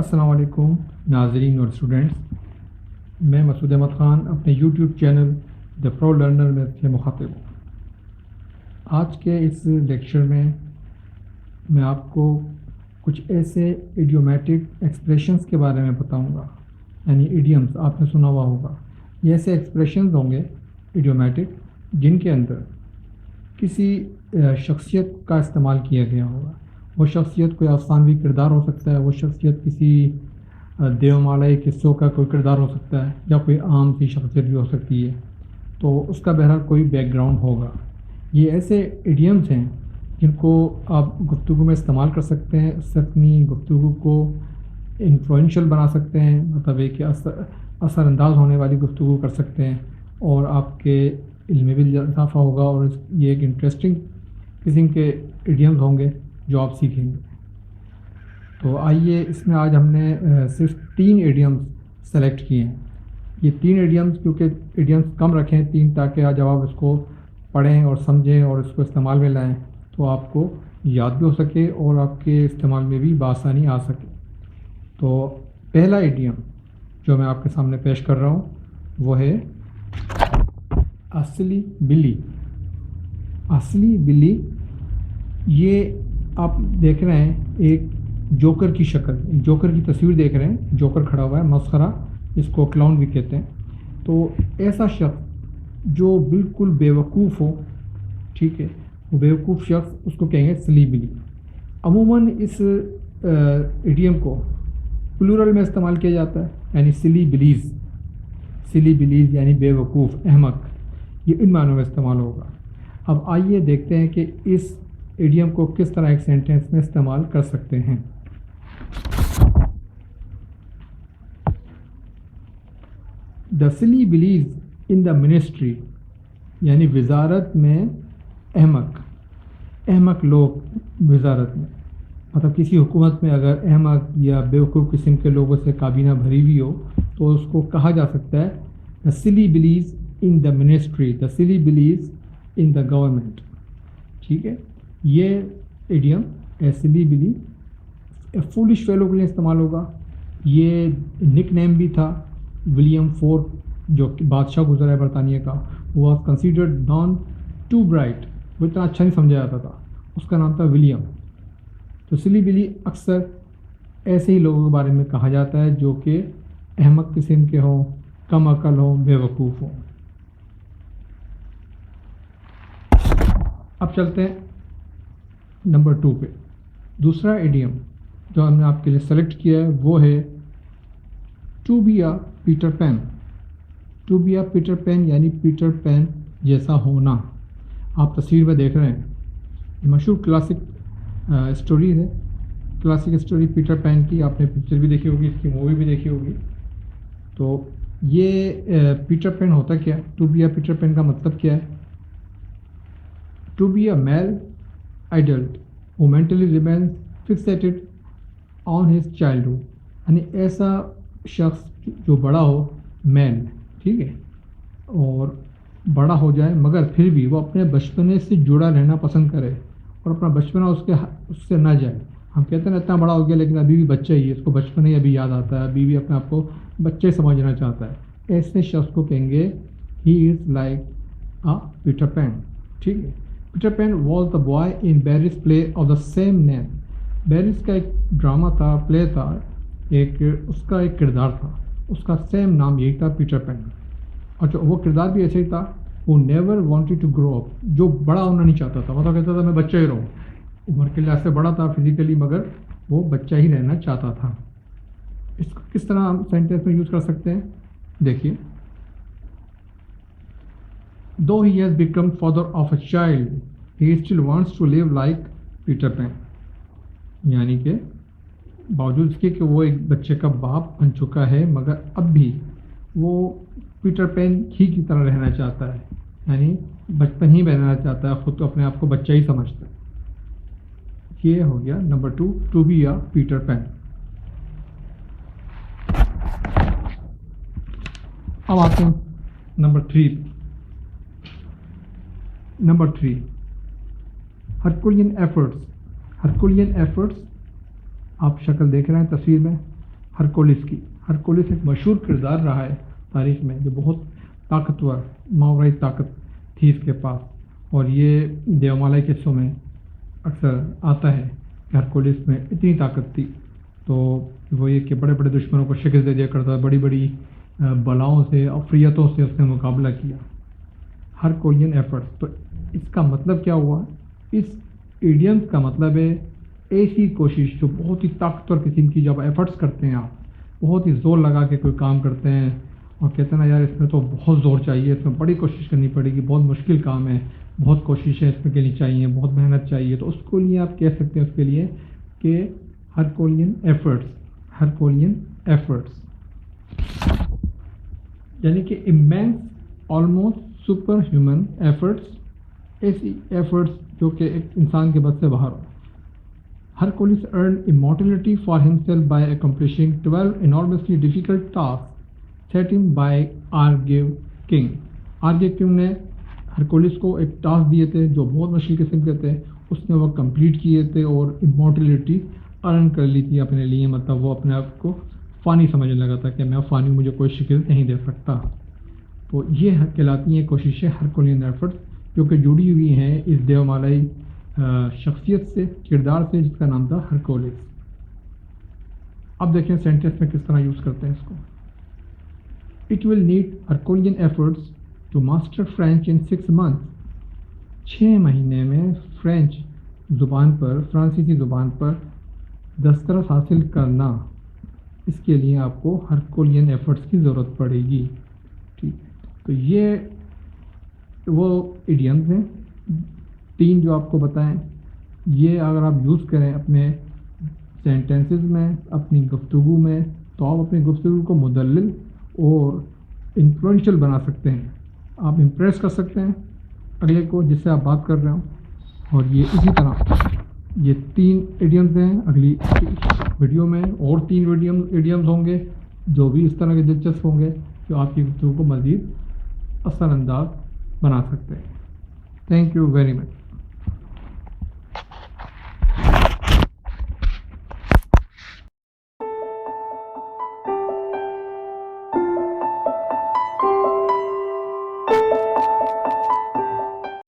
السلام علیکم ناظرین اور اسٹوڈنٹس، میں مسعود احمد خان اپنے یوٹیوب چینل دا پرو لرنر میں سے مخاطب ہوں۔ آج کے اس لیکچر میں آپ کو کچھ ایسے ایڈیومیٹک ایکسپریشنز کے بارے میں بتاؤں گا، یعنی ایڈیمز آپ نے سنا ہوا ہوگا۔ یہ ایسے ایکسپریشنز ہوں گے ایڈیومیٹک جن کے اندر کسی شخصیت کا استعمال کیا گیا ہوگا۔ وہ شخصیت کوئی افسانوی کردار ہو سکتا ہے، وہ شخصیت کسی دیومالائی قصوں کا کوئی کردار ہو سکتا ہے، یا کوئی عام سی شخصیت بھی ہو سکتی ہے، تو اس کا بہرحال کوئی بیک گراؤنڈ ہوگا۔ یہ ایسے ایڈیمز ہیں جن کو آپ گفتگو میں استعمال کر سکتے ہیں، اس سے اپنی گفتگو کو انفلوئنشل بنا سکتے ہیں، مطلب ہے کہ اثر انداز ہونے والی گفتگو کر سکتے ہیں، اور آپ کے علم میں بھی اضافہ ہوگا، اور یہ ایک انٹرسٹنگ قسم کے ایڈیمز ہوں گے جو آپ سیکھیں گے۔ تو آئیے اس میں آج ہم نے صرف 3 ایڈیمز سلیکٹ کیے ہیں۔ یہ 3 ایڈیمز، کیونکہ ایڈیمز کم رکھیں 3، تاکہ جب آپ اس کو پڑھیں اور سمجھیں اور اس کو استعمال میں لائیں تو آپ کو یاد بھی ہو سکے اور آپ کے استعمال میں بھی بآسانی آ سکے۔ تو پہلا ایڈیم جو میں آپ کے سامنے پیش کر رہا ہوں وہ ہے اصلی بلی۔ اصلی بلی، یہ آپ دیکھ رہے ہیں ایک جوکر کی شکل، جوکر کی تصویر دیکھ رہے ہیں، جوکر کھڑا ہوا ہے، مسخرہ، اس کو کلاؤن بھی کہتے ہیں۔ تو ایسا شخص جو بالکل بیوقوف ہو، ٹھیک ہے، وہ بیوقوف شخص، اس کو کہیں گے سلی بلی۔ عموماً اس ایڈیم کو پلورل میں استعمال کیا جاتا ہے، یعنی سلی بلیز۔ سلی بلیز یعنی بیوقوف، احمق، یہ ان معنوں میں استعمال ہوگا۔ اب آئیے دیکھتے ہیں کہ اس ایڈیم کو کس طرح ایک سینٹینس میں استعمال کر سکتے ہیں۔ دا سلی بلیز ان دا منسٹری، یعنی وزارت میں احمق، احمق لوگ وزارت میں، مطلب کسی حکومت میں اگر احمق یا بیوقوف قسم کے لوگوں سے کابینہ بھری ہوئی ہو تو اس کو کہا جا سکتا ہے دا سلی بلیز ان دا منسٹری، دا سلی بلیز ان دا گورنمنٹ، ٹھیک ہے۔ یہ ایڈیم سلی بلی فولش فیلو کے لیے استعمال ہوگا۔ یہ نک نیم بھی تھا ولیم فورتھ، جو بادشاہ گزرا ہے برطانیہ کا، was considered none too bright, وہ اتنا اچھا نہیں سمجھا جاتا تھا، اس کا نام تھا ولیم۔ تو سلی بلی اکثر ایسے ہی لوگوں کے بارے میں کہا جاتا ہے جو کہ احمق قسم کے ہوں، کم عقل ہوں، بیوقوف ہوں۔ اب چلتے ہیں نمبر 2 پہ۔ دوسرا ایڈیم جو ہم نے آپ کے لیے سلیکٹ کیا ہے وہ ہے to be a Peter Pan. To be a Peter Pan یعنی پیٹر پین جیسا ہونا۔ آپ تصویر میں دیکھ رہے ہیں، یہ مشہور کلاسک اسٹوری ہے، کلاسک اسٹوری پیٹر پین کی، آپ نے پکچر بھی دیکھی ہوگی، اس کی مووی بھی دیکھی ہوگی۔ تو یہ پیٹر پین ہوتا کیا ہے؟ To be a Peter Pan کا مطلب کیا ہے؟ To be a male adult who mentally remains fixated on his childhood، یعنی ایسا شخص جو بڑا ہو، میل، ٹھیک ہے، اور بڑا ہو جائے مگر پھر بھی وہ اپنے بچپنے سے جڑا رہنا پسند کرے اور اپنا بچپنا اس سے نہ جائے۔ ہم کہتے ہیں اتنا بڑا ہو گیا لیکن ابھی بھی بچہ ہی ہے، اس کو بچپن ہی ابھی یاد آتا ہے، ابھی بھی اپنے آپ کو بچے سمجھنا چاہتا ہے۔ ایسے شخص کو کہیں گے he is like a Peter Pan، ٹھیک ہے۔ Peter Pan was the boy in Barrie's play of the same name. Barrie's کا ایک ڈرامہ تھا، پلے تھا، اس کا ایک کردار تھا، اس کا سیم نام یہی تھا، پیٹر پین۔ اچھا، وہ کردار بھی ایسے ہی تھا، وہ نیور وانٹیڈ ٹو گرو اپ، جو بڑا ہونا نہیں چاہتا تھا، مطلب کہتا تھا میں بچہ ہی رہوں، عمر کے لحاظ سے بڑا تھا فزیکلی مگر وہ بچہ ہی رہنا چاہتا تھا۔ اس کو کس طرح ہم سینٹینس میں یوز کر سکتے ہیں؟ دیکھیے، though he has become father of a child, he still wants to live like Peter Pan، یعنی کہ باوجود اس کے کہ وہ ایک بچے کا باپ بن چکا ہے مگر اب بھی وہ پیٹر پین ہی کی طرح رہنا چاہتا ہے، یعنی بچپن ہی رہنا چاہتا ہے، خود تو اپنے آپ کو بچہ ہی سمجھتا ہے۔ یہ ہو گیا number 2، to be a Peter Pan. اب آتے ہیں number 3۔ Number 3، Herculean efforts. Herculean efforts, آپ شکل دیکھ رہے ہیں تصویر میں، ہرکولس کی. ہرکولس ایک مشہور کردار رہا ہے تاریخ میں جو بہت طاقتور ماورائی طاقت تھی اس کے پاس, اور یہ دیومالائی کے قصوں میں اکثر آتا ہے کہ ہرکولس میں اتنی طاقت تھی تو وہ یہ کہ بڑے بڑے دشمنوں کو شکست دے دیا کرتا, بڑی بڑی بلاؤں سے افریتوں سے اس نے مقابلہ کیا. ہرکولین ایفرٹس, تو اس کا مطلب کیا ہوا؟ اس ایڈیم کا مطلب ہے ایسی کوشش جو بہت ہی طاقتور قسم کی. جب ایفرٹس کرتے ہیں آپ بہت ہی زور لگا کے کوئی کام کرتے ہیں اور کہتے ہیں نا یار اس میں تو بہت زور چاہیے, اس میں بڑی کوشش کرنی پڑے گی, بہت مشکل کام ہے, بہت کوششیں اس میں کرنی چاہیے, بہت محنت چاہیے, تو اس کو لیے آپ کہہ سکتے ہیں اس کے لیے کہ ہرکولین ایفرٹس. ہرکولین ایفرٹس یعنی کہ immense almost superhuman efforts, ایسی ایفرٹس جو کہ ایک انسان کے بس سے باہر ہو. Hercules earned immortality for himself by accomplishing 12 enormously difficult tasks set him by Argive King. Argue king نے ہرکولس کو ایک ٹاسک دیے تھے جو بہت مشکل قسم کے تھے, اس نے وہ کمپلیٹ کیے تھے اور امورٹیلٹی ارن کر لی تھی اپنے لیے. مطلب وہ اپنے آپ کو فانی سمجھنے لگا تھا کہ میں فانی, مجھے کوئی شکست نہیں دے سکتا. تو یہ کہلاتی ہیں کوششیں ہرکولین ایفرٹس جو کہ جڑی ہوئی ہیں اس دیومالائی شخصیت سے, کردار سے, جس کا نام تھا ہرکولس. اب دیکھیں سینٹینس میں کس طرح یوز کرتے ہیں اس کو. It will need Herculean efforts to master French in 6 months. 6 مہینے میں فرینچ زبان پر, فرانسیسی زبان پر دسترس حاصل کرنا, اس کے لیے آپ کو ہرکولین ایفرٹس کی ضرورت پڑے گی. ٹھیک, تو یہ وہ ایڈیمز ہیں 3 جو آپ کو بتائیں. یہ اگر آپ یوز کریں اپنے سینٹینسز میں, اپنی گفتگو میں, تو آپ اپنی گفتگو کو مدلل اور انفلوئنشل بنا سکتے ہیں. آپ امپریس کر سکتے ہیں اگلے کو جس سے آپ بات کر رہے ہوں. اور یہ اسی طرح یہ 3 ایڈیمز ہیں. اگلی ویڈیو میں اور 3 ایڈیمز ہوں گے جو بھی اس طرح کے دلچسپ ہوں گے, جو آپ کی گفتگو کو مزید اثر انداز بنا سکتے ہیں. Thank you very much.